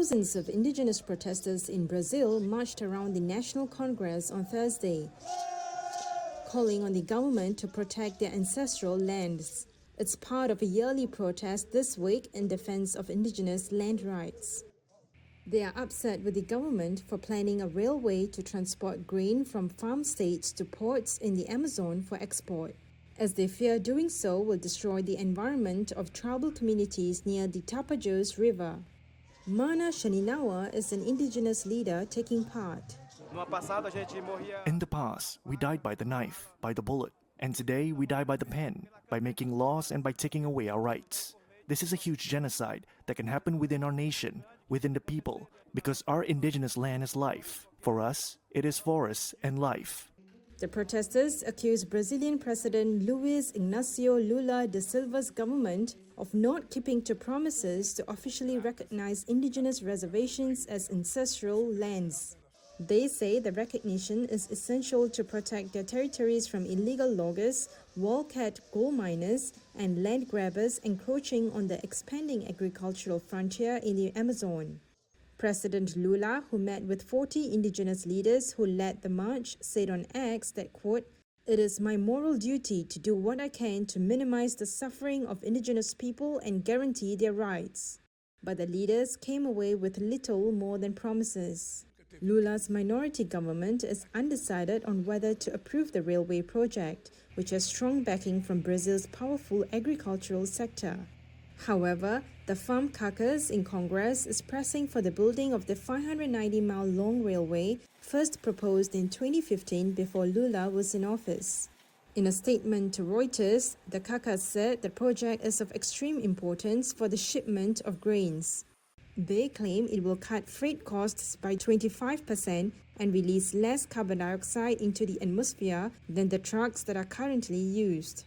Thousands of indigenous protesters in Brazil marched around the National Congress on Thursday, calling on the government to protect their ancestral lands. It's part of a yearly protest this week in defense of indigenous land rights. They are upset with the government for planning a railway to transport grain from farm states to ports in the Amazon for export, as they fear doing so will destroy the environment of tribal communities near the Tapajós River. Mana Shaninawa is an indigenous leader taking part. In the past, we died by the knife, by the bullet, and today we die by the pen, by making laws and by taking away our rights. This is a huge genocide that can happen within our nation, within the people, because our indigenous land is life. For us, it is forest and life. The protesters accuse Brazilian President Luiz Inácio Lula da Silva's government of not keeping to promises to officially recognize indigenous reservations as ancestral lands. They say the recognition is essential to protect their territories from illegal loggers, wildcat gold miners, and land grabbers encroaching on the expanding agricultural frontier in the Amazon. President Lula, who met with 40 indigenous leaders who led the march, said on X that, quote, "It is my moral duty to do what I can to minimize the suffering of indigenous people and guarantee their rights." But the leaders came away with little more than promises. Lula's minority government is undecided on whether to approve the railway project, which has strong backing from Brazil's powerful agricultural sector. However, the farm caucus in Congress is pressing for the building of the 590-mile-long railway, first proposed in 2015 before Lula was in office. In a statement to Reuters, the caucus said the project is of extreme importance for the shipment of grains. They claim it will cut freight costs by 25% and release less carbon dioxide into the atmosphere than the trucks that are currently used.